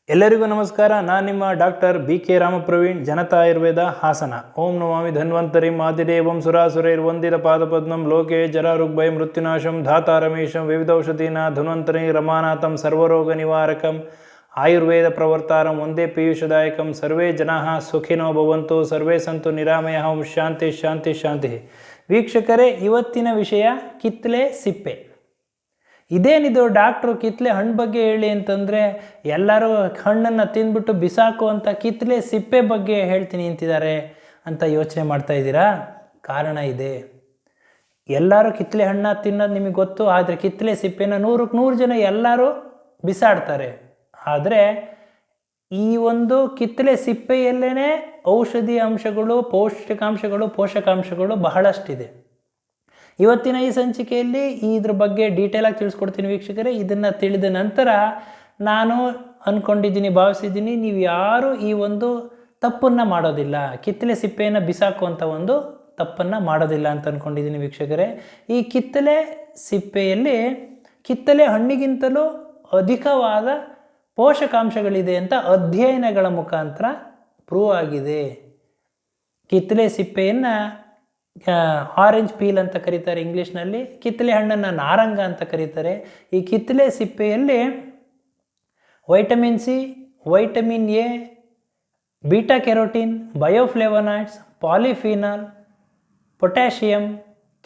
ಎಲ್ಲರಿಗೂ ನಮಸ್ಕಾರ. ನಾನು ನಿಮ್ಮ ಡಾಕ್ಟರ್ BK ರಾಮಪ್ರವೀಣ್, ಜನತಾ ಆಯುರ್ವೇದ, ಹಾಸನ. ಓಂ ನಮಾಮಿ ಧನ್ವಂತರಿ ಆದಿದೇವಂ ಸುರಾಸುರೈರ್ವಂದಿತ ಪಾದಪದ್ಮಂ ಲೋಕೆ ಜರಾರುಗ್ಭಯ ಮೃತ್ಯುನಾಶಂ ಧಾತಾರಮೇಶಂ ವಿವಿಧೌಷಧೀನ ಧನ್ವಂತರಿ ರಮಾನಾಥಂ ಸರ್ವರೋಗ ನಿವಾರಕಂ ಆಯುರ್ವೇದ ಪ್ರವರ್ತಾರಂ ಒಂದೇ ಪೀಯೂಷದಾಯಕಂ. ಸರ್ವೇ ಜನಾಃ ಸುಖಿನೋ ಭವಂತು, ಸರ್ವೇ ಸಂತು ನಿರಾಮಯ. ಓಂ ಶಾಂತಿ ಶಾಂತಿ ಶಾಂತಿ. ವೀಕ್ಷಕರೇ, ಇವತ್ತಿನ ವಿಷಯ ಕಿತ್ತಲೆ ಸಿಪ್ಪೆ. ಇದೇನಿದು ಡಾಕ್ಟ್ರು ಕಿತ್ತಲೆ ಹಣ್ಣು ಬಗ್ಗೆ ಹೇಳಿ ಅಂತಂದರೆ ಎಲ್ಲರೂ ಹಣ್ಣನ್ನು ತಿಂದ್ಬಿಟ್ಟು ಬಿಸಾಕುವಂಥ ಕಿತ್ತಲೆ ಸಿಪ್ಪೆ ಬಗ್ಗೆ ಹೇಳ್ತೀನಿ ಅಂತಿದ್ದಾರೆ ಅಂತ ಯೋಚನೆ ಮಾಡ್ತಾ ಇದ್ದೀರಾ? ಕಾರಣ ಇದೆ. ಎಲ್ಲರೂ ಕಿತ್ತಲೆ ಹಣ್ಣು ತಿನ್ನೋದು ನಿಮಗೆ ಗೊತ್ತು, ಆದರೆ ಕಿತ್ತಲೆ ಸಿಪ್ಪೆನ 100ಕ್ಕೆ 100 ಜನ ಎಲ್ಲರೂ ಬಿಸಾಡ್ತಾರೆ. ಆದರೆ ಈ ಒಂದು ಕಿತ್ತಲೆ ಸಿಪ್ಪೆಯಲ್ಲೇ ಔಷಧಿ ಅಂಶಗಳು, ಪೌಷ್ಟಿಕಾಂಶಗಳು, ಪೋಷಕಾಂಶಗಳು ಬಹಳಷ್ಟಿದೆ. ಇವತ್ತಿನ ಈ ಸಂಚಿಕೆಯಲ್ಲಿ ಇದ್ರ ಬಗ್ಗೆ ಡೀಟೇಲಾಗಿ ತಿಳಿಸ್ಕೊಡ್ತೀನಿ ವೀಕ್ಷಕರೇ. ಇದನ್ನು ತಿಳಿದ ನಂತರ ನಾನು ಅಂದ್ಕೊಂಡಿದ್ದೀನಿ, ಭಾವಿಸಿದ್ದೀನಿ, ನೀವು ಯಾರು ಈ ಒಂದು ತಪ್ಪನ್ನು ಮಾಡೋದಿಲ್ಲ, ಕಿತ್ತಲೆ ಸಿಪ್ಪೆಯನ್ನು ಬಿಸಾಕುವಂಥ ಒಂದು ತಪ್ಪನ್ನು ಮಾಡೋದಿಲ್ಲ ಅಂತ ಅಂದ್ಕೊಂಡಿದ್ದೀನಿ ವೀಕ್ಷಕರೇ. ಈ ಕಿತ್ತಲೆ ಸಿಪ್ಪೆಯಲ್ಲಿ ಕಿತ್ತಲೆ ಹಣ್ಣಿಗಿಂತಲೂ ಅಧಿಕವಾದ ಪೋಷಕಾಂಶಗಳಿದೆ ಅಂತ ಅಧ್ಯಯನಗಳ ಮುಖಾಂತರ ಪ್ರೂವ್ ಆಗಿದೆ. ಕಿತ್ತಲೆ ಸಿಪ್ಪೆಯನ್ನು ಆರೆಂಜ್ ಪೀಲ್ ಅಂತ ಕರೀತಾರೆ ಇಂಗ್ಲೀಷ್ನಲ್ಲಿ. ಕಿತ್ತಲೆ ಹಣ್ಣನ್ನು ನಾರಂಗ ಅಂತ ಕರೀತಾರೆ. ಈ ಕಿತ್ತಲೆ ಸಿಪ್ಪೆಯಲ್ಲಿ vitamin C, vitamin A, beta carotene, bioflavonoids, polyphenol, potassium,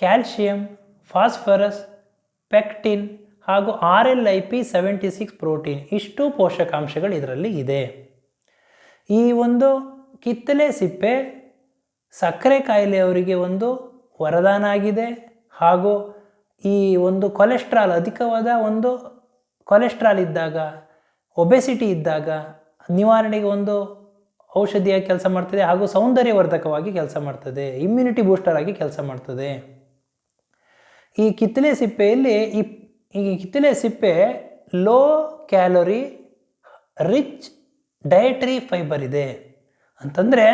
calcium, phosphorus, pectin ಹಾಗೂ RLIP76 ಪ್ರೋಟೀನ್, ಇಷ್ಟು ಪೋಷಕಾಂಶಗಳು ಇದರಲ್ಲಿ ಇದೆ. ಈ ಒಂದು ಕಿತ್ತಲೆ ಸಿಪ್ಪೆ ಸಕ್ಕರೆ ಕಾಯಿಲೆಯವರಿಗೆ ಒಂದು ವರದಾನ ಆಗಿದೆ. ಹಾಗೂ ಈ ಒಂದು ಕೊಲೆಸ್ಟ್ರಾಲ್, ಅಧಿಕವಾದ ಒಂದು ಕೊಲೆಸ್ಟ್ರಾಲ್ ಇದ್ದಾಗ, ಒಬೆಸಿಟಿ ಇದ್ದಾಗ ನಿವಾರಣೆಗೆ ಒಂದು ಔಷಧಿಯಾಗಿ ಕೆಲಸ ಮಾಡ್ತದೆ. ಹಾಗೂ ಸೌಂದರ್ಯವರ್ಧಕವಾಗಿ ಕೆಲಸ ಮಾಡ್ತದೆ, ಇಮ್ಯುನಿಟಿ ಬೂಸ್ಟರ್ ಆಗಿ ಕೆಲಸ ಮಾಡ್ತದೆ. ಈ ಕಿತ್ತಲೆ ಸಿಪ್ಪೆಯಲ್ಲಿ ಈ ಕಿತ್ತಲೆ ಸಿಪ್ಪೆ low calorie rich dietary fibre ಇದೆ. ಅಂತಂದರೆ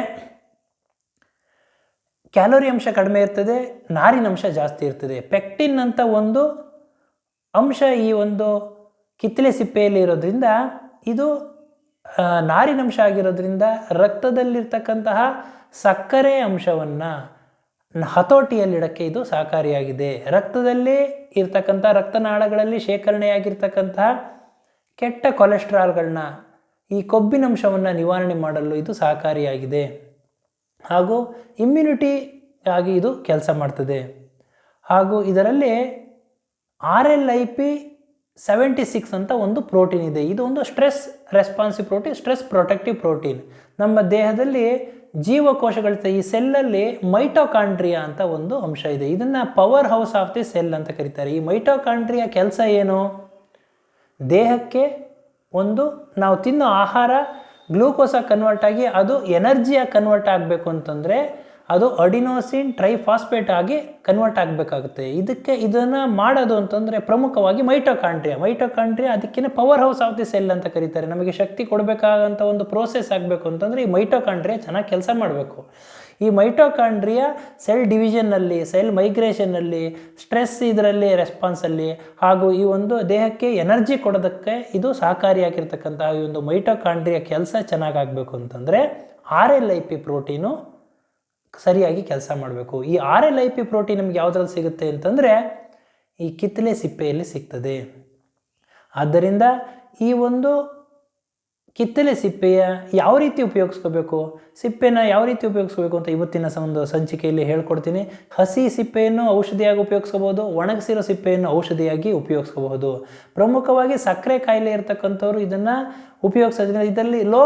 ಕ್ಯಾಲೋರಿ ಅಂಶ ಕಡಿಮೆ ಇರ್ತದೆ, ನಾರಿನಂಶ ಜಾಸ್ತಿ ಇರ್ತದೆ. ಪೆಕ್ಟಿನ್ ಅಂತ ಒಂದು ಅಂಶ ಈ ಒಂದು ಕಿತ್ತಲೆ ಸಿಪ್ಪೆಯಲ್ಲಿ ಇರೋದ್ರಿಂದ ಇದು ನಾರಿನಂಶ ಆಗಿರೋದ್ರಿಂದ ರಕ್ತದಲ್ಲಿರ್ತಕ್ಕಂತಹ ಸಕ್ಕರೆ ಅಂಶವನ್ನು ಹತೋಟಿಯಲ್ಲಿಡಕ್ಕೆ ಇದು ಸಹಕಾರಿಯಾಗಿದೆ. ರಕ್ತದಲ್ಲಿ ಇರ್ತಕ್ಕಂಥ ರಕ್ತನಾಳಗಳಲ್ಲಿ ಶೇಖರಣೆಯಾಗಿರ್ತಕ್ಕಂತಹ ಕೆಟ್ಟ ಕೊಲೆಸ್ಟ್ರಾಲ್ಗಳನ್ನ, ಈ ಕೊಬ್ಬಿನಂಶವನ್ನು ನಿವಾರಣೆ ಮಾಡಲು ಇದು ಸಹಕಾರಿಯಾಗಿದೆ. ಹಾಗೂ ಇಮ್ಯುನಿಟಿ ಆಗಿ ಇದು ಕೆಲಸ ಮಾಡ್ತದೆ. ಹಾಗೂ ಇದರಲ್ಲಿ RLIP76 ಅಂತ ಒಂದು ಪ್ರೋಟೀನ್ ಇದೆ. ಇದು ಒಂದು stress responsive protein, stress protective protein. ನಮ್ಮ ದೇಹದಲ್ಲಿ ಜೀವಕೋಶಗಳಿರ್ತದೆ. ಈ ಸೆಲ್ಲಲ್ಲಿ ಮೈಟೋಕಾಂಡ್ರಿಯಾ ಅಂತ ಒಂದು ಅಂಶ ಇದೆ. ಇದನ್ನು power house of the cell ಅಂತ ಕರೀತಾರೆ. ಈ ಮೈಟೋಕಾಂಡ್ರಿಯಾ ಕೆಲಸ ಏನು? ದೇಹಕ್ಕೆ ಒಂದು ನಾವು ತಿನ್ನೋ ಆಹಾರ ಗ್ಲೂಕೋಸಾಗಿ ಕನ್ವರ್ಟ್ ಆಗಿ ಅದು ಎನರ್ಜಿಯಾಗಿ ಕನ್ವರ್ಟ್ ಆಗಬೇಕು ಅಂತಂದರೆ ಅದು ಅಡಿನೋಸಿನ್ ಟ್ರೈಫಾಸ್ಫೇಟ್ ಆಗಿ ಕನ್ವರ್ಟ್ ಆಗಬೇಕಾಗುತ್ತೆ. ಇದನ್ನು ಮಾಡೋದು ಅಂತಂದರೆ ಪ್ರಮುಖವಾಗಿ ಮೈಟೋಕಾಂಡ್ರಿಯಾ ಅದಕ್ಕೇ power house of the cell ಅಂತ ಕರೀತಾರೆ. ನಮಗೆ ಶಕ್ತಿ ಕೊಡಬೇಕಾದಂಥ ಒಂದು ಪ್ರೋಸೆಸ್ ಆಗಬೇಕು ಅಂತಂದರೆ ಈ ಮೈಟೋಕಾಂಡ್ರಿಯಾ ಚೆನ್ನಾಗಿ ಕೆಲಸ ಮಾಡಬೇಕು. ಈ ಮೈಟೋಕಾಂಡ್ರಿಯಾ ಸೆಲ್ ಡಿವಿಷನ್ನಲ್ಲಿ, ಸೆಲ್ ಮೈಗ್ರೇಷನ್ನಲ್ಲಿ, ಸ್ಟ್ರೆಸ್ ಇದರಲ್ಲಿ ರೆಸ್ಪಾನ್ಸಲ್ಲಿ, ಹಾಗೂ ಈ ಒಂದು ದೇಹಕ್ಕೆ ಎನರ್ಜಿ ಕೊಡೋದಕ್ಕೆ ಇದು ಸಹಕಾರಿಯಾಗಿರ್ತಕ್ಕಂಥ ಈ ಒಂದು ಮೈಟೋಕಾಂಡ್ರಿಯಾ ಕೆಲಸ ಚೆನ್ನಾಗಾಗಬೇಕು ಅಂತಂದರೆ RLIP ಪ್ರೋಟೀನು ಸರಿಯಾಗಿ ಕೆಲಸ ಮಾಡಬೇಕು. ಈ RLIP ಪ್ರೋಟೀನ್ ನಮ್ಗೆ ಯಾವುದ್ರಲ್ಲಿ ಸಿಗುತ್ತೆ ಅಂತಂದರೆ ಈ ಕಿತ್ತಲೆ ಸಿಪ್ಪೆಯಲ್ಲಿ ಸಿಗ್ತದೆ. ಆದ್ದರಿಂದ ಈ ಒಂದು ಕಿತ್ತಲೆ ಸಿಪ್ಪೆಯ ಯಾವ ರೀತಿ ಉಪಯೋಗಿಸ್ಕೋಬೇಕು, ಸಿಪ್ಪೆನ ಯಾವ ರೀತಿ ಉಪಯೋಗಿಸ್ಕೋಬೇಕು ಅಂತ ಇವತ್ತಿನ ಒಂದು ಸಂಚಿಕೆಯಲ್ಲಿ ಹೇಳ್ಕೊಡ್ತೀನಿ. ಹಸಿ ಸಿಪ್ಪೆಯನ್ನು ಔಷಧಿಯಾಗಿ ಉಪಯೋಗಿಸ್ಕೋಬೋದು, ಒಣಗಿಸಿರೋ ಸಿಪ್ಪೆಯನ್ನು ಔಷಧಿಯಾಗಿ ಉಪಯೋಗಿಸ್ಕೋಬಹುದು. ಪ್ರಮುಖವಾಗಿ ಸಕ್ಕರೆ ಕಾಯಿಲೆ ಇರ್ತಕ್ಕಂಥವ್ರು ಇದನ್ನು ಉಪಯೋಗಿಸೋದ್ರಿಂದ ಇದರಲ್ಲಿ ಲೋ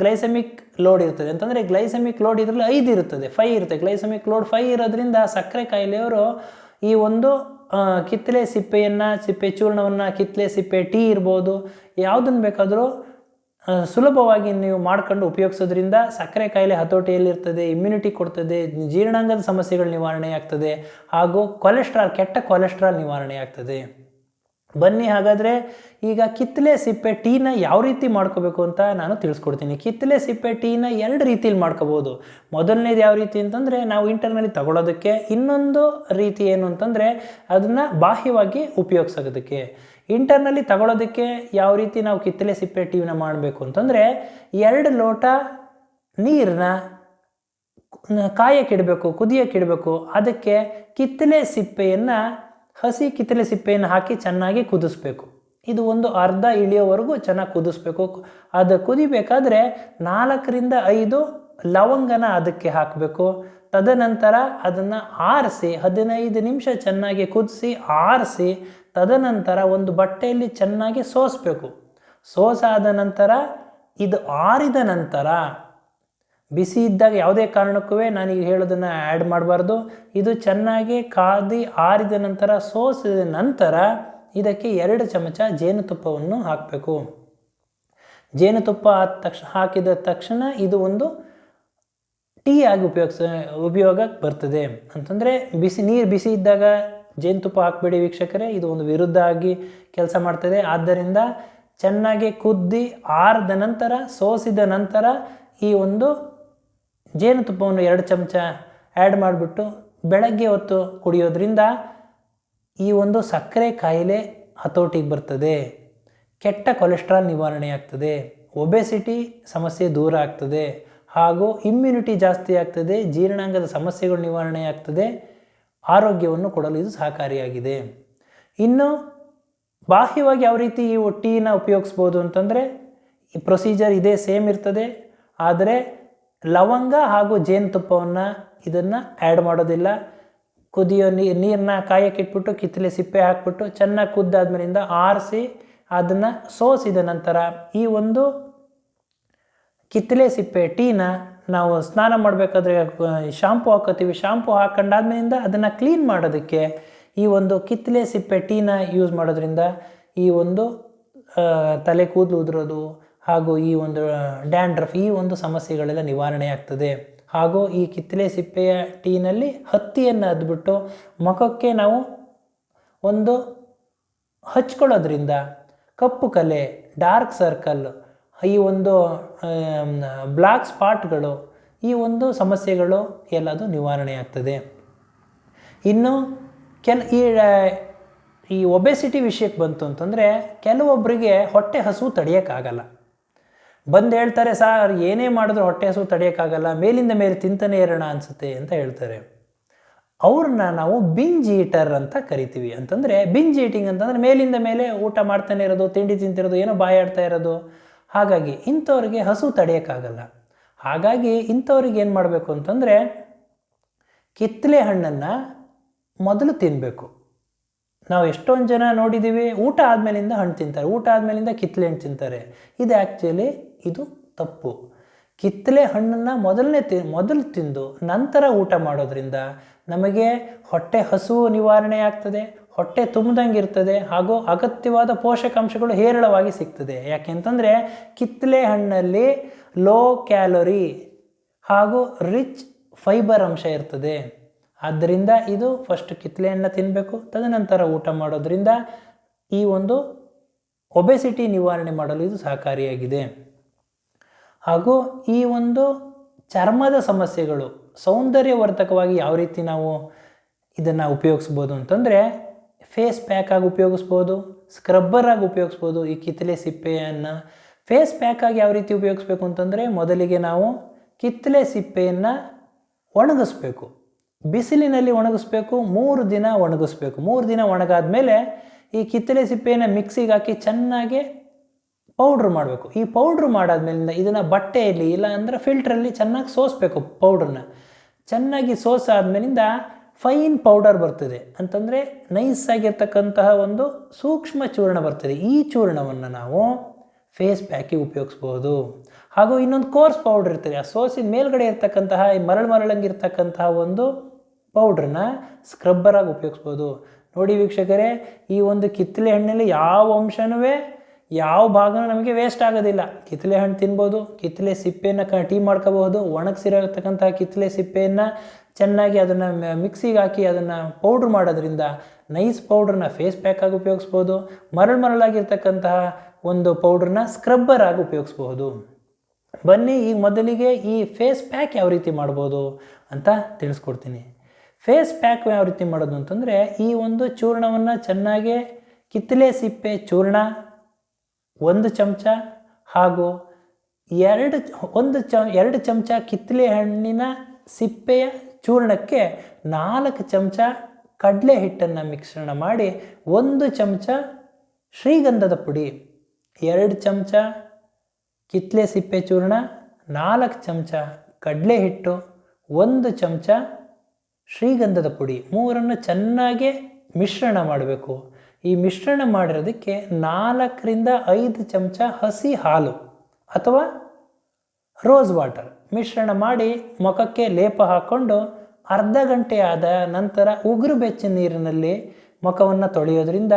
ಗ್ಲೈಸೆಮಿಕ್ ಲೋಡ್ ಇರ್ತದೆ. ಅಂತಂದರೆ ಗ್ಲೈಸೆಮಿಕ್ ಲೋಡ್ ಇದರಲ್ಲಿ 5 ಇರ್ತದೆ, 5 ಇರುತ್ತೆ. ಗ್ಲೈಸೆಮಿಕ್ ಲೋಡ್ 5 ಇರೋದ್ರಿಂದ ಸಕ್ಕರೆ ಕಾಯಿಲೆಯವರು ಈ ಒಂದು ಕಿತ್ತಲೆ ಸಿಪ್ಪೆ ಚೂರ್ಣವನ್ನು, ಕಿತ್ತಲೆ ಸಿಪ್ಪೆ ಟೀ ಇರ್ಬೋದು, ಯಾವುದನ್ನು ಬೇಕಾದರೂ ಸುಲಭವಾಗಿ ನೀವು ಮಾಡ್ಕೊಂಡು ಉಪಯೋಗಿಸೋದ್ರಿಂದ ಸಕ್ಕರೆ ಕಾಯಿಲೆ ಹತೋಟಿಯಲ್ಲಿರ್ತದೆ, ಇಮ್ಯುನಿಟಿ ಕೊಡ್ತದೆ, ಜೀರ್ಣಾಂಗದ ಸಮಸ್ಯೆಗಳು ನಿವಾರಣೆ ಆಗ್ತದೆ, ಹಾಗೂ ಕೆಟ್ಟ ಕೊಲೆಸ್ಟ್ರಾಲ್ ನಿವಾರಣೆ ಆಗ್ತದೆ. ಬನ್ನಿ ಹಾಗಾದರೆ ಈಗ ಕಿತ್ತಲೆ ಸಿಪ್ಪೆ ಟೀನ ಯಾವ ರೀತಿ ಮಾಡ್ಕೋಬೇಕು ಅಂತ ನಾನು ತಿಳಿಸ್ಕೊಡ್ತೀನಿ. ಕಿತ್ತಲೆ ಸಿಪ್ಪೆ ಟೀನ 2 ರೀತಿಯಲ್ಲಿ ಮಾಡ್ಕೋಬೋದು. ಮೊದಲನೇದು ಯಾವ ರೀತಿ ಅಂತಂದರೆ ನಾವು ಇಂಟರ್ನಲ್ಲಿ ತಗೊಳ್ಳೋದಕ್ಕೆ, ಇನ್ನೊಂದು ರೀತಿ ಏನು ಅಂತಂದರೆ ಅದನ್ನು ಬಾಹ್ಯವಾಗಿ ಉಪಯೋಗಿಸೋದಕ್ಕೆ. ಇಂಟರ್ನಲ್ಲಿ ತಗೊಳ್ಳೋದಕ್ಕೆ ಯಾವ ರೀತಿ ನಾವು ಕಿತ್ತಳೆ ಸಿಪ್ಪೆ ಟೀನ ಮಾಡಬೇಕು ಅಂತಂದರೆ 2 ಲೋಟ ನೀರನ್ನ ಕಾಯಕ್ಕಿಡಬೇಕು, ಕುದಿಯೋಕ್ಕಿಡಬೇಕು. ಅದಕ್ಕೆ ಕಿತ್ತಳೆ ಸಿಪ್ಪೆಯನ್ನು, ಹಸಿ ಕಿತ್ತಳೆ ಸಿಪ್ಪೆಯನ್ನು ಹಾಕಿ ಚೆನ್ನಾಗಿ ಕುದಿಸ್ಬೇಕು. ಇದು ಒಂದು ಅರ್ಧ ಇಳಿಯೋವರೆಗೂ ಚೆನ್ನಾಗಿ ಕುದಿಸ್ಬೇಕು. ಅದು ಕುದಿಬೇಕಾದ್ರೆ 4 ರಿಂದ 5 ಲವಂಗನ ಅದಕ್ಕೆ ಹಾಕಬೇಕು. ತದನಂತರ ಅದನ್ನು ಆರಿಸಿ 15 ನಿಮಿಷ ಚೆನ್ನಾಗಿ ಕುದಿಸಿ ಆರಿಸಿ, ತದನಂತರ ಒಂದು ಬಟ್ಟೆಯಲ್ಲಿ ಚೆನ್ನಾಗಿ ಸೋಸಬೇಕು. ಸೋಸಾದ ನಂತರ ಇದು ಆರಿದ ನಂತರ, ಬಿಸಿ ಇದ್ದಾಗ ಯಾವುದೇ ಕಾರಣಕ್ಕೂ ನಾನೀಗ ಹೇಳೋದನ್ನು ಆ್ಯಡ್ ಮಾಡಬಾರ್ದು. ಇದು ಚೆನ್ನಾಗಿ ಕಾದಿ ಆರಿದ ನಂತರ, ಸೋಸಿದ ನಂತರ ಇದಕ್ಕೆ 2 ಚಮಚ ಜೇನುತುಪ್ಪವನ್ನು ಹಾಕಬೇಕು. ಜೇನುತುಪ್ಪ ಹಾಕಿದ ತಕ್ಷಣ ಇದು ಒಂದು ಟೀ ಆಗಿ ಉಪಯೋಗಕ್ಕೆ ಬರ್ತದೆ. ಅಂತಂದರೆ ನೀರು ಬಿಸಿ ಇದ್ದಾಗ ಜೇನುತುಪ್ಪ ಹಾಕಬೇಡಿ ವೀಕ್ಷಕರೇ, ಇದು ಒಂದು ವಿರುದ್ಧ ಆಗಿ ಕೆಲಸ ಮಾಡ್ತದೆ. ಆದ್ದರಿಂದ ಚೆನ್ನಾಗಿ ಕುದ್ದಿ ಆರಿದ ನಂತರ, ಸೋಸಿದ ನಂತರ ಈ ಒಂದು ಜೇನುತುಪ್ಪವನ್ನು 2 ಚಮಚ ಆ್ಯಡ್ ಮಾಡಿಬಿಟ್ಟು ಬೆಳಗ್ಗೆ ಹೊತ್ತು ಕುಡಿಯೋದ್ರಿಂದ ಈ ಒಂದು ಸಕ್ಕರೆ ಕಾಯಿಲೆ ಹತೋಟಿಗೆ ಬರ್ತದೆ, ಕೆಟ್ಟ ಕೊಲೆಸ್ಟ್ರಾಲ್ ನಿವಾರಣೆ ಆಗ್ತದೆ, ಒಬೆಸಿಟಿ ಸಮಸ್ಯೆ ದೂರ ಆಗ್ತದೆ, ಹಾಗೂ ಇಮ್ಯುನಿಟಿ ಜಾಸ್ತಿ ಆಗ್ತದೆ, ಜೀರ್ಣಾಂಗದ ಸಮಸ್ಯೆಗಳು ನಿವಾರಣೆ ಆಗ್ತದೆ, ಆರೋಗ್ಯವನ್ನು ಕೊಡಲು ಇದು ಸಹಕಾರಿಯಾಗಿದೆ. ಇನ್ನು ಬಾಹ್ಯವಾಗಿ ಯಾವ ರೀತಿ ಈ ಟೀನ ಉಪಯೋಗಿಸ್ಬೋದು ಅಂತಂದರೆ, ಈ ಪ್ರೊಸೀಜರ್ ಇದೇ ಸೇಮ್ ಇರ್ತದೆ. ಆದರೆ ಲವಂಗ ಹಾಗೂ ಜೇನುತುಪ್ಪವನ್ನು ಇದನ್ನು ಆ್ಯಡ್ ಮಾಡೋದಿಲ್ಲ. ಕುದಿಯೋ ನೀರನ್ನ ಕಾಯಕ್ಕಿಟ್ಬಿಟ್ಟು ಕಿತ್ತಳೆ ಸಿಪ್ಪೆ ಹಾಕ್ಬಿಟ್ಟು ಚೆನ್ನಾಗಿ ಕುದ್ದಾದ್ಮೇಲಿಂದ ಆರಿಸಿ ಅದನ್ನು ಸೋಸಿದ ನಂತರ ಈ ಒಂದು ಕಿತ್ತಳೆ ಸಿಪ್ಪೆ ಟೀನ ನಾವು ಸ್ನಾನ ಮಾಡಬೇಕಾದ್ರೆ ಶಾಂಪು ಹಾಕೋತೀವಿ. ಶಾಂಪು ಹಾಕೊಂಡಾದ್ಮೇಲಿಂದ ಅದನ್ನು ಕ್ಲೀನ್ ಮಾಡೋದಕ್ಕೆ ಈ ಒಂದು ಕಿತ್ತಳೆ ಸಿಪ್ಪೆ ಟೀನ ಯೂಸ್ ಮಾಡೋದ್ರಿಂದ ಈ ಒಂದು ತಲೆ ಕೂದಲು ಉದುರೋದು ಹಾಗೂ ಈ ಒಂದು ಡ್ಯಾಂಡ್ರಫ್, ಈ ಒಂದು ಸಮಸ್ಯೆಗಳೆಲ್ಲ ನಿವಾರಣೆ ಆಗ್ತದೆ. ಹಾಗೂ ಈ ಕಿತ್ತಳೆ ಸಿಪ್ಪೆಯ ಟೀನಲ್ಲಿ ಹತ್ತಿಯನ್ನು ಅದ್ಬಿಟ್ಟು ಮುಖಕ್ಕೆ ನಾವು ಒಂದು ಹಚ್ಕೊಳ್ಳೋದ್ರಿಂದ ಕಪ್ಪು ಕಲೆ, ಡಾರ್ಕ್ ಸರ್ಕಲ್, ಈ ಒಂದು ಬ್ಲ್ಯಾಕ್ ಸ್ಪಾಟ್ಗಳು, ಈ ಒಂದು ಸಮಸ್ಯೆಗಳು ಎಲ್ಲದು ನಿವಾರಣೆ ಆಗ್ತದೆ. ಇನ್ನು ಈ ಒಬೆಸಿಟಿ ವಿಷಯಕ್ಕೆ ಬಂತು ಅಂತಂದರೆ, ಕೆಲವೊಬ್ಬರಿಗೆ ಹೊಟ್ಟೆ ಹಸು ತಡೆಯೋಕ್ಕಾಗಲ್ಲ. ಬಂದು ಹೇಳ್ತಾರೆ, ಸರ್ ಏನೇ ಮಾಡಿದ್ರು ಹೊಟ್ಟೆ ಹಸು ತಡೆಯೋಕ್ಕಾಗಲ್ಲ, ಮೇಲಿಂದ ಮೇಲೆ ತಿಂತಾನೆ ಇರೋಣ ಅನಿಸುತ್ತೆ ಅಂತ ಹೇಳ್ತಾರೆ. ಅವ್ರನ್ನ ನಾವು ಬಿಂಜ್ ಈಟರ್ ಅಂತ ಕರಿತೀವಿ. ಅಂತಂದರೆ ಬಿಂಜ್ ಈಟಿಂಗ್ ಅಂತಂದರೆ ಮೇಲಿಂದ ಮೇಲೆ ಊಟ ಮಾಡ್ತಾನೆ ಇರೋದು, ತಿಂಡಿ ತಿಂತಿರೋದು, ಏನೋ ಬಾಯಾಡ್ತಾ ಇರೋದು. ಹಾಗಾಗಿ ಇಂಥವ್ರಿಗೆ ಹಸು ತಡೆಯೋಕ್ಕಾಗಲ್ಲ. ಹಾಗಾಗಿ ಇಂಥವ್ರಿಗೆ ಏನು ಮಾಡಬೇಕು ಅಂತಂದರೆ, ಕಿತ್ತಳೆ ಹಣ್ಣನ್ನು ಮೊದಲು ತಿನ್ನಬೇಕು. ನಾವು ಎಷ್ಟೊಂದು ಜನ ನೋಡಿದ್ದೀವಿ, ಊಟ ಆದಮೇಲಿಂದ ಹಣ್ಣು ತಿಂತಾರೆ, ಊಟ ಆದಮೇಲಿಂದ ಕಿತ್ತಳೆ ಹಣ್ಣು ತಿಂತಾರೆ. ಇದು ಆ್ಯಕ್ಚುಲಿ ಇದು ತಪ್ಪು. ಕಿತ್ತಳೆ ಹಣ್ಣನ್ನು ಮೊದಲು ತಿಂದು ನಂತರ ಊಟ ಮಾಡೋದ್ರಿಂದ ನಮಗೆ ಹೊಟ್ಟೆ ಹಸು ನಿವಾರಣೆ ಆಗ್ತದೆ, ಹೊಟ್ಟೆ ತುಂಬ್ದಂಗೆ ಇರ್ತದೆ, ಹಾಗೂ ಅಗತ್ಯವಾದ ಪೋಷಕಾಂಶಗಳು ಹೇರಳವಾಗಿ ಸಿಗ್ತದೆ. ಯಾಕೆಂತಂದರೆ ಕಿತ್ತಳೆ ಹಣ್ಣಲ್ಲಿ ಲೋ ಕ್ಯಾಲೋರಿ ಹಾಗೂ ರಿಚ್ ಫೈಬರ್ ಅಂಶ ಇರ್ತದೆ. ಆದ್ದರಿಂದ ಇದು ಫಸ್ಟ್ ಕಿತ್ತಳೆ ಹಣ್ಣು ತಿನ್ನಬೇಕು, ತದನಂತರ ಊಟ ಮಾಡೋದ್ರಿಂದ ಈ ಒಂದು ಒಬೆಸಿಟಿ ನಿವಾರಣೆ ಮಾಡಲು ಇದು ಸಹಕಾರಿಯಾಗಿದೆ. ಹಾಗೂ ಈ ಒಂದು ಚರ್ಮದ ಸಮಸ್ಯೆಗಳು ಸೌಂದರ್ಯವರ್ಧಕವಾಗಿ ಯಾವ ರೀತಿ ನಾವು ಇದನ್ನು ಉಪಯೋಗಿಸ್ಬೋದು ಅಂತಂದರೆ, ಫೇಸ್ ಪ್ಯಾಕ್ ಆಗಿ ಉಪಯೋಗಿಸ್ಬೋದು, ಸ್ಕ್ರಬ್ಬರ್ ಆಗಿ ಉಪಯೋಗಿಸ್ಬೋದು. ಈ ಕಿತ್ತಳೆ ಸಿಪ್ಪೆಯನ್ನು ಫೇಸ್ ಪ್ಯಾಕ್ ಆಗಿ ಯಾವ ರೀತಿ ಉಪಯೋಗಿಸ್ಬೇಕು ಅಂತಂದರೆ, ಮೊದಲಿಗೆ ನಾವು ಕಿತ್ತಳೆ ಸಿಪ್ಪೆಯನ್ನು ಒಣಗಿಸ್ಬೇಕು, ಬಿಸಿಲಿನಲ್ಲಿ ಒಣಗಿಸ್ಬೇಕು, 3 ದಿನ ಒಣಗಿಸ್ಬೇಕು. 3 ದಿನ ಒಣಗಾದ್ಮೇಲೆ ಈ ಕಿತ್ತಳೆ ಸಿಪ್ಪೆಯನ್ನು ಮಿಕ್ಸಿಗೆ ಹಾಕಿ ಚೆನ್ನಾಗಿ ಪೌಡ್ರ್ ಮಾಡಬೇಕು. ಈ ಪೌಡ್ರ್ ಮಾಡಾದ್ಮೇಲಿಂದ ಇದನ್ನು ಬಟ್ಟೆಯಲ್ಲಿ ಇಲ್ಲ ಅಂದರೆ ಫಿಲ್ಟ್ರಲ್ಲಿ ಚೆನ್ನಾಗಿ ಸೋಸಬೇಕು. ಪೌಡ್ರನ್ನ ಚೆನ್ನಾಗಿ ಸೋಸಾದ್ಮೇಲಿಂದ ಫೈನ್ ಪೌಡರ್ ಬರ್ತದೆ. ಅಂತಂದರೆ ನೈಸಾಗಿರ್ತಕ್ಕಂತಹ ಒಂದು ಸೂಕ್ಷ್ಮ ಚೂರ್ಣ ಬರ್ತದೆ. ಈ ಚೂರ್ಣವನ್ನು ನಾವು ಫೇಸ್ ಪ್ಯಾಕಿಗೆ ಉಪಯೋಗಿಸ್ಬೋದು. ಹಾಗೂ ಇನ್ನೊಂದು ಕೋರ್ಸ್ ಪೌಡ್ರ್ ಇರ್ತದೆ, ಆ ಸೋಸಿದ ಮೇಲ್ಗಡೆ ಇರ್ತಕ್ಕಂತಹ ಈ ಮರಳಂಗಿರ್ತಕ್ಕಂತಹ ಒಂದು ಪೌಡ್ರನ್ನ ಸ್ಕ್ರಬ್ಬರಾಗಿ ಉಪಯೋಗಿಸ್ಬೋದು. ನೋಡಿ ವೀಕ್ಷಕರೇ, ಈ ಒಂದು ಕಿತ್ತಳೆ ಹಣ್ಣಲ್ಲಿ ಯಾವ ಅಂಶನೂ ಯಾವ ಭಾಗನೂ ನಮಗೆ ವೇಸ್ಟ್ ಆಗೋದಿಲ್ಲ. ಕಿತ್ತಳೆ ಹಣ್ಣು ತಿನ್ಬೋದು, ಕಿತ್ತಳೆ ಸಿಪ್ಪೆಯನ್ನು ಟೀ ಮಾಡ್ಕೋಬಹುದು. ಒಣಗಿಸಿರತಕ್ಕಂತಹ ಕಿತ್ತಳೆ ಸಿಪ್ಪೆಯನ್ನು ಚೆನ್ನಾಗಿ ಅದನ್ನು ಮಿಕ್ಸಿಗೆ ಹಾಕಿ ಅದನ್ನು ಪೌಡ್ರ್ ಮಾಡೋದ್ರಿಂದ ನೈಸ್ ಪೌಡ್ರನ್ನ ಫೇಸ್ ಪ್ಯಾಕ್ ಆಗಿ ಉಪಯೋಗಿಸ್ಬೋದು. ಮರಳಾಗಿರ್ತಕ್ಕಂತಹ ಒಂದು ಪೌಡ್ರನ್ನ ಸ್ಕ್ರಬ್ಬರ್ ಆಗಿ ಉಪಯೋಗಿಸ್ಬೋದು. ಬನ್ನಿ ಈಗ ಮೊದಲಿಗೆ ಈ ಫೇಸ್ ಪ್ಯಾಕ್ ಯಾವ ರೀತಿ ಮಾಡ್ಬೋದು ಅಂತ ತಿಳಿಸ್ಕೊಡ್ತೀನಿ. ಫೇಸ್ ಪ್ಯಾಕ್ ಯಾವ ರೀತಿ ಮಾಡೋದು ಅಂತಂದರೆ, ಈ ಒಂದು ಚೂರ್ಣವನ್ನು ಚೆನ್ನಾಗಿ ಕಿತ್ತಳೆ ಸಿಪ್ಪೆ ಚೂರ್ಣ 1 ಚಮಚ ಹಾಗೂ 2 ಚಮಚ ಕಿತ್ತಳೆ ಹಣ್ಣಿನ ಸಿಪ್ಪೆಯ ಚೂರ್ಣಕ್ಕೆ 4 ಚಮಚ ಕಡಲೆ ಹಿಟ್ಟನ್ನು ಮಿಶ್ರಣ ಮಾಡಿ 1 ಚಮಚ ಶ್ರೀಗಂಧದ ಪುಡಿ, 2 ಚಮಚ ಕಿತ್ತಳೆ ಸಿಪ್ಪೆ ಚೂರ್ಣ, 4 ಚಮಚ ಕಡಲೆ ಹಿಟ್ಟು, 1 ಚಮಚ ಶ್ರೀಗಂಧದ ಪುಡಿ, ಮೂರನ್ನು ಚೆನ್ನಾಗಿ ಮಿಶ್ರಣ ಮಾಡಬೇಕು. ಈ ಮಿಶ್ರಣ ಮಾಡಿರೋದಕ್ಕೆ 4 ರಿಂದ 5 ಚಮಚ ಹಸಿ ಹಾಲು ಅಥವಾ ರೋಸ್ ವಾಟರ್ ಮಿಶ್ರಣ ಮಾಡಿ ಮುಖಕ್ಕೆ ಲೇಪ ಹಾಕ್ಕೊಂಡು ಅರ್ಧ ಗಂಟೆ ಆದ ನಂತರ ಉಗುರು ಬೆಚ್ಚ ನೀರಿನಲ್ಲಿ ಮುಖವನ್ನು ತೊಳೆಯೋದ್ರಿಂದ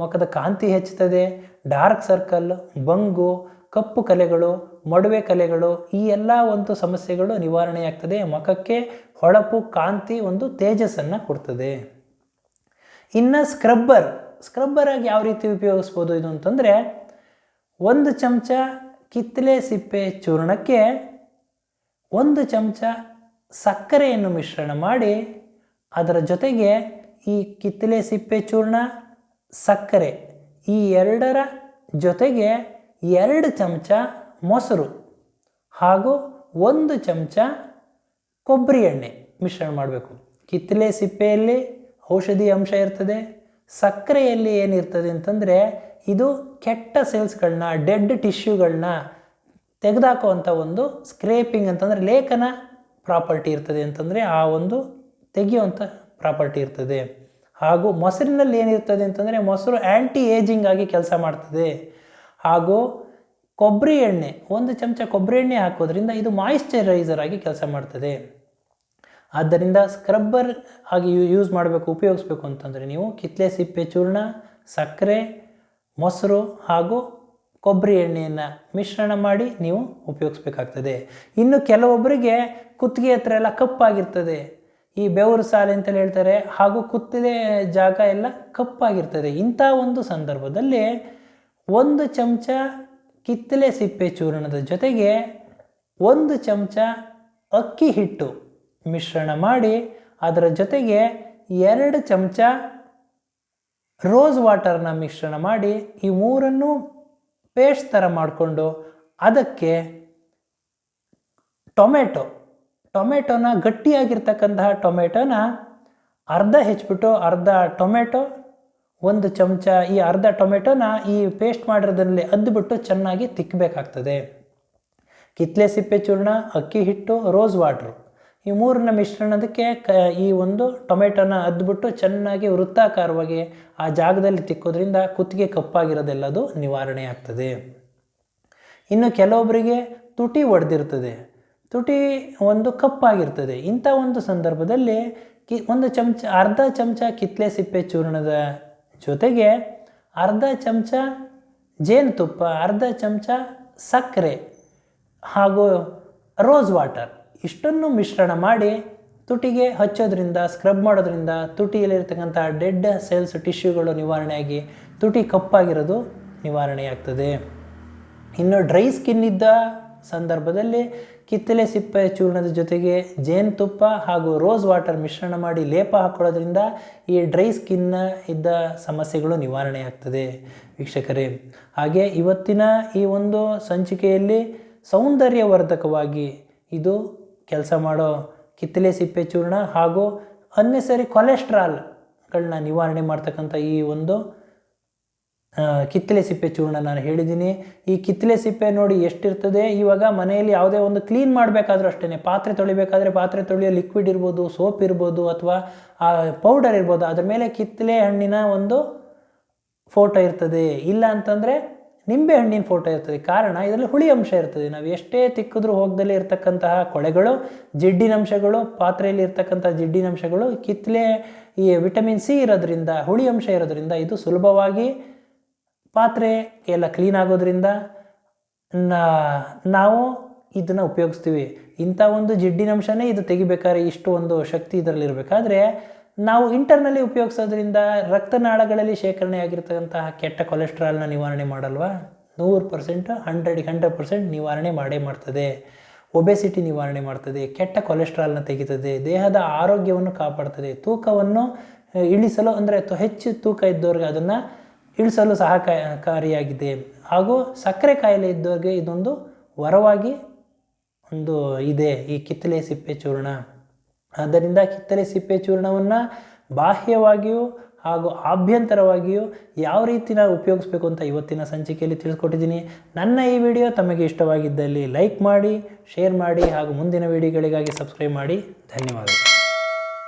ಮುಖದ ಕಾಂತಿ ಹೆಚ್ಚುತ್ತದೆ. ಡಾರ್ಕ್ ಸರ್ಕಲ್, ಬಂಗು, ಕಪ್ಪು ಕಲೆಗಳು, ಮಡುವೆ ಕಲೆಗಳು ಈ ಎಲ್ಲ ಒಂದು ಸಮಸ್ಯೆಗಳು ನಿವಾರಣೆಯಾಗ್ತದೆ. ಮುಖಕ್ಕೆ ಹೊಳಪು, ಕಾಂತಿ, ಒಂದು ತೇಜಸ್ಸನ್ನು ಕೊಡ್ತದೆ. ಇನ್ನು ಸ್ಕ್ರಬ್ಬರ್ ಆಗಿ ಯಾವ ರೀತಿ ಉಪಯೋಗಿಸ್ಬೋದು ಇದು ಅಂತಂದರೆ 1 ಚಮಚ ಕಿತ್ತಳೆ ಸಿಪ್ಪೆ ಚೂರ್ಣಕ್ಕೆ 1 ಚಮಚ ಸಕ್ಕರೆಯನ್ನು ಮಿಶ್ರಣ ಮಾಡಿ ಅದರ ಜೊತೆಗೆ ಈ ಕಿತ್ತಳೆ ಸಿಪ್ಪೆ ಚೂರ್ಣ, ಸಕ್ಕರೆ ಈ ಎರಡರ ಜೊತೆಗೆ 2 ಚಮಚ ಮೊಸರು ಹಾಗೂ 1 ಚಮಚ ಕೊಬ್ಬರಿ ಎಣ್ಣೆ ಮಿಶ್ರಣ ಮಾಡಬೇಕು. ಕಿತ್ತಳೆ ಸಿಪ್ಪೆಯಲ್ಲಿ ಔಷಧಿ ಅಂಶ ಇರ್ತದೆ, ಸಕ್ಕರೆಯಲ್ಲಿ ಏನಿರ್ತದೆ ಅಂತಂದರೆ ಇದು ಕೆಟ್ಟ ಸೆಲ್ಸ್ಗಳನ್ನ, ಡೆಡ್ ಟಿಶ್ಯೂಗಳನ್ನ ತೆಗೆದಾಕುವಂಥ ಒಂದು ಸ್ಕ್ರೇಪಿಂಗ್ ಅಂತಂದರೆ ಲೇಖನ ಪ್ರಾಪರ್ಟಿ ಇರ್ತದೆ ಅಂತಂದರೆ ಆ ಒಂದು ತೆಗೆಯುವಂಥ ಪ್ರಾಪರ್ಟಿ ಇರ್ತದೆ. ಹಾಗೂ ಮೊಸರಿನಲ್ಲಿ ಏನಿರ್ತದೆ ಅಂತಂದರೆ ಮೊಸರು ಆ್ಯಂಟಿ ಏಜಿಂಗ್ ಆಗಿ ಕೆಲಸ ಮಾಡ್ತದೆ. ಹಾಗೂ ಕೊಬ್ಬರಿ ಎಣ್ಣೆ 1 ಚಮಚ ಕೊಬ್ಬರಿ ಎಣ್ಣೆ ಹಾಕೋದ್ರಿಂದ ಇದು ಮಾಯಿಶ್ಚರೈಸರ್ ಆಗಿ ಕೆಲಸ ಮಾಡ್ತದೆ. ಆದ್ದರಿಂದ ಸ್ಕ್ರಬ್ಬರ್ ಆಗಿ ಉಪಯೋಗಿಸ್ಬೇಕು ಅಂತಂದರೆ ನೀವು ಕಿತ್ತಳೆ ಸಿಪ್ಪೆ ಚೂರ್ಣ, ಸಕ್ಕರೆ, ಮೊಸರು ಹಾಗೂ ಕೊಬ್ಬರಿ ಎಣ್ಣೆಯನ್ನು ಮಿಶ್ರಣ ಮಾಡಿ ನೀವು ಉಪಯೋಗಿಸ್ಬೇಕಾಗ್ತದೆ. ಇನ್ನು ಕೆಲವೊಬ್ಬರಿಗೆ ಕುತ್ತಿಗೆ ಹತ್ರ ಎಲ್ಲ ಕಪ್ಪಾಗಿರ್ತದೆ, ಈ ಬೆವರು ಸಾಲೆ ಅಂತಲೇ ಹೇಳ್ತಾರೆ, ಹಾಗೂ ಕುತ್ತಿಗೆ ಜಾಗ ಎಲ್ಲ ಕಪ್ಪಾಗಿರ್ತದೆ. ಇಂಥ ಒಂದು ಸಂದರ್ಭದಲ್ಲಿ 1 ಚಮಚ ಕಿತ್ತಳೆ ಸಿಪ್ಪೆ ಚೂರ್ಣದ ಜೊತೆಗೆ 1 ಚಮಚ ಅಕ್ಕಿ ಹಿಟ್ಟು ಮಿಶ್ರಣ ಮಾಡಿ ಅದರ ಜೊತೆಗೆ 2 ಚಮಚ ರೋಸ್ ವಾಟರ್ನ ಮಿಶ್ರಣ ಮಾಡಿ ಈ ಮೂರನ್ನು ಪೇಸ್ಟ್ ಥರ ಮಾಡಿಕೊಂಡು ಅದಕ್ಕೆ ಟೊಮೆಟೊನ ಗಟ್ಟಿಯಾಗಿರ್ತಕ್ಕಂತಹ ಟೊಮೆಟೊನ ಅರ್ಧ ಹೆಚ್ಚಿಬಿಟ್ಟು ಅರ್ಧ ಟೊಮೆಟೊ 1 ಚಮಚ ಈ ಅರ್ಧ ಟೊಮೆಟೊನ ಈ ಪೇಸ್ಟ್ ಮಾಡಿರೋದ್ರಲ್ಲಿ ಅದ್ದುಬಿಟ್ಟು ಚೆನ್ನಾಗಿ ತಿಕ್ಕಬೇಕಾಗ್ತದೆ. ಕಿತ್ತಳೆ ಸಿಪ್ಪೆ ಚೂರ್ಣ, ಅಕ್ಕಿ ಹಿಟ್ಟು, ರೋಸ್ ವಾಟ್ರು ಈ ಮೂರನ್ನ ಮಿಶ್ರಣದಕ್ಕೆ ಈ ಒಂದು ಟೊಮೆಟೊನ ಅದ್ಬಿಟ್ಟು ಚೆನ್ನಾಗಿ ವೃತ್ತಾಕಾರವಾಗಿ ಆ ಜಾಗದಲ್ಲಿ ತಿಕ್ಕೋದ್ರಿಂದ ಕುತ್ತಿಗೆ ಕಪ್ಪಾಗಿರೋದೆಲ್ಲದು ನಿವಾರಣೆ ಆಗ್ತದೆ. ಇನ್ನು ಕೆಲವೊಬ್ಬರಿಗೆ ತುಟಿ ಒಡೆದಿರ್ತದೆ, ತುಟಿ ಒಂದು ಕಪ್ಪಾಗಿರ್ತದೆ. ಇಂಥ ಒಂದು ಸಂದರ್ಭದಲ್ಲಿ ಅರ್ಧ ಚಮಚ ಕಿತ್ತಳೆ ಸಿಪ್ಪೆ ಚೂರ್ಣದ ಜೊತೆಗೆ ಅರ್ಧ ಚಮಚ ಜೇನುತುಪ್ಪ, ಅರ್ಧ ಚಮಚ ಸಕ್ಕರೆ ಹಾಗೂ ರೋಸ್ ವಾಟರ್ ಇಷ್ಟನ್ನು ಮಿಶ್ರಣ ಮಾಡಿ ತುಟಿಗೆ ಹಚ್ಚೋದ್ರಿಂದ, ಸ್ಕ್ರಬ್ ಮಾಡೋದ್ರಿಂದ ತುಟಿಯಲ್ಲಿರ್ತಕ್ಕಂಥ ಡೆಡ್ ಸೆಲ್ಸ್ ಟಿಶ್ಯೂಗಳು ನಿವಾರಣೆಯಾಗಿ ತುಟಿ ಕಪ್ಪಾಗಿರೋದು ನಿವಾರಣೆಯಾಗ್ತದೆ. ಇನ್ನು ಡ್ರೈ ಸ್ಕಿನ್ ಇದ್ದ ಸಂದರ್ಭದಲ್ಲಿ ಕಿತ್ತಳೆ ಸಿಪ್ಪೆ ಚೂರ್ಣದ ಜೊತೆಗೆ ಜೇನುತುಪ್ಪ ಹಾಗೂ ರೋಸ್ ವಾಟರ್ ಮಿಶ್ರಣ ಮಾಡಿ ಲೇಪ ಹಾಕೊಳ್ಳೋದ್ರಿಂದ ಈ ಡ್ರೈ ಸ್ಕಿನ್ನ ಇದ್ದ ಸಮಸ್ಯೆಗಳು ನಿವಾರಣೆಯಾಗ್ತದೆ ವೀಕ್ಷಕರೇ. ಹಾಗೆ ಇವತ್ತಿನ ಈ ಒಂದು ಸಂಚಿಕೆಯಲ್ಲಿ ಸೌಂದರ್ಯವರ್ಧಕವಾಗಿ ಇದು ಕೆಲಸ ಮಾಡೋ ಕಿತ್ತಳೆ ಸಿಪ್ಪೆ ಚೂರ್ಣ ಹಾಗೂ ಅನ್ನೆಸರಿ ಕೊಲೆಸ್ಟ್ರಾಲ್ಗಳನ್ನ ನಿವಾರಣೆ ಮಾಡ್ತಕ್ಕಂಥ ಈ ಒಂದು ಕಿತ್ತಳೆ ಸಿಪ್ಪೆ ಚೂರ್ಣ ನಾನು ಹೇಳಿದ್ದೀನಿ. ಈ ಕಿತ್ತಳೆ ಸಿಪ್ಪೆ ನೋಡಿ ಎಷ್ಟಿರ್ತದೆ. ಇವಾಗ ಮನೆಯಲ್ಲಿ ಯಾವುದೇ ಒಂದು ಕ್ಲೀನ್ ಮಾಡಬೇಕಾದ್ರೂ ಅಷ್ಟೇ, ಪಾತ್ರೆ ತೊಳಿಬೇಕಾದ್ರೆ ಪಾತ್ರೆ ತೊಳೆಯೋ ಲಿಕ್ವಿಡ್ ಇರ್ಬೋದು, ಸೋಪ್ ಇರ್ಬೋದು ಅಥವಾ ಪೌಡರ್ ಇರ್ಬೋದು, ಅದ್ರ ಮೇಲೆ ಕಿತ್ತಳೆ ಹಣ್ಣಿನ ಒಂದು ಫೋಟೋ ಇರ್ತದೆ. ಇಲ್ಲ ಅಂತಂದರೆ ನಿಂಬೆ ಹಣ್ಣಿನ ಫೋಟೋ ಇರ್ತದೆ. ಕಾರಣ ಇದರಲ್ಲಿ ಹುಳಿ ಅಂಶ ಇರ್ತದೆ. ನಾವು ಎಷ್ಟೇ ತಿಕ್ಕಿದ್ರೂ ಹೋಗದಲ್ಲೇ ಇರ್ತಕ್ಕಂತಹ ಕೊಳೆಗಳು, ಜಿಡ್ಡಿನಂಶಗಳು, ಪಾತ್ರೆಯಲ್ಲಿ ಇರ್ತಕ್ಕಂಥ ಜಿಡ್ಡಿನಂಶಗಳು ಕಿತ್ತಳೆ ಈ ವಿಟಮಿನ್ ಸಿ ಇರೋದ್ರಿಂದ, ಹುಳಿ ಅಂಶ ಇರೋದ್ರಿಂದ ಇದು ಸುಲಭವಾಗಿ ಪಾತ್ರೆ ಎಲ್ಲ ಕ್ಲೀನ್ ಆಗೋದ್ರಿಂದ ನಾವು ಇದನ್ನು ಉಪಯೋಗಿಸ್ತೀವಿ. ಇಂಥ ಒಂದು ಜಿಡ್ಡಿನಂಶನೇ ಇದು ತೆಗಿಬೇಕಾದ್ರೆ ಇಷ್ಟು ಒಂದು ಶಕ್ತಿ ಇದರಲ್ಲಿ ಇರಬೇಕಾದ್ರೆ ನಾವು ಇಂಟರ್ನಲ್ಲಿ ಉಪಯೋಗಿಸೋದ್ರಿಂದ ರಕ್ತನಾಳಗಳಲ್ಲಿ ಶೇಖರಣೆ ಆಗಿರ್ತಕ್ಕಂತಹ ಕೆಟ್ಟ ಕೊಲೆಸ್ಟ್ರಾಲ್ನ ನಿವಾರಣೆ ಮಾಡಲ್ವಾ? 100%, 100% ನಿವಾರಣೆ ಮಾಡೇ ಮಾಡ್ತದೆ. ಒಬೆಸಿಟಿ ನಿವಾರಣೆ ಮಾಡ್ತದೆ, ಕೆಟ್ಟ ಕೊಲೆಸ್ಟ್ರಾಲ್ನ ತೆಗಿತದೆ, ದೇಹದ ಆರೋಗ್ಯವನ್ನು ಕಾಪಾಡ್ತದೆ, ತೂಕವನ್ನು ಇಳಿಸಲು ಅಂದರೆ ಹೆಚ್ಚು ತೂಕ ಇದ್ದವ್ರಿಗೆ ಅದನ್ನು ಇಳಿಸಲು ಸಹಕಾರಿಯಾಗಿದೆ. ಹಾಗೂ ಸಕ್ಕರೆ ಕಾಯಿಲೆ ಇದ್ದವರಿಗೆ ಇದೊಂದು ವರವಾಗಿ ಒಂದು ಇದೆ ಈ ಕಿತ್ತಳೆ ಸಿಪ್ಪೆ ಚೂರ್ಣ. ಆದ್ದರಿಂದ ಕಿತ್ತಳೆ ಸಿಪ್ಪೆ ಚೂರ್ಣವನ್ನು ಬಾಹ್ಯವಾಗಿಯೂ ಹಾಗೂ ಆಭ್ಯಂತರವಾಗಿಯೂ ಯಾವ ರೀತಿ ನಾವು ಉಪಯೋಗಿಸ್ಬೇಕು ಅಂತ ಇವತ್ತಿನ ಸಂಚಿಕೆಯಲ್ಲಿ ತಿಳಿಸ್ಕೊಟ್ಟಿದ್ದೀನಿ. ನನ್ನ ಈ ವಿಡಿಯೋ ತಮಗೆ ಇಷ್ಟವಾಗಿದ್ದಲ್ಲಿ ಲೈಕ್ ಮಾಡಿ, ಶೇರ್ ಮಾಡಿ ಹಾಗೂ ಮುಂದಿನ ವಿಡಿಯೋಗಳಿಗಾಗಿ ಸಬ್ಸ್ಕ್ರೈಬ್ ಮಾಡಿ. ಧನ್ಯವಾದಗಳು.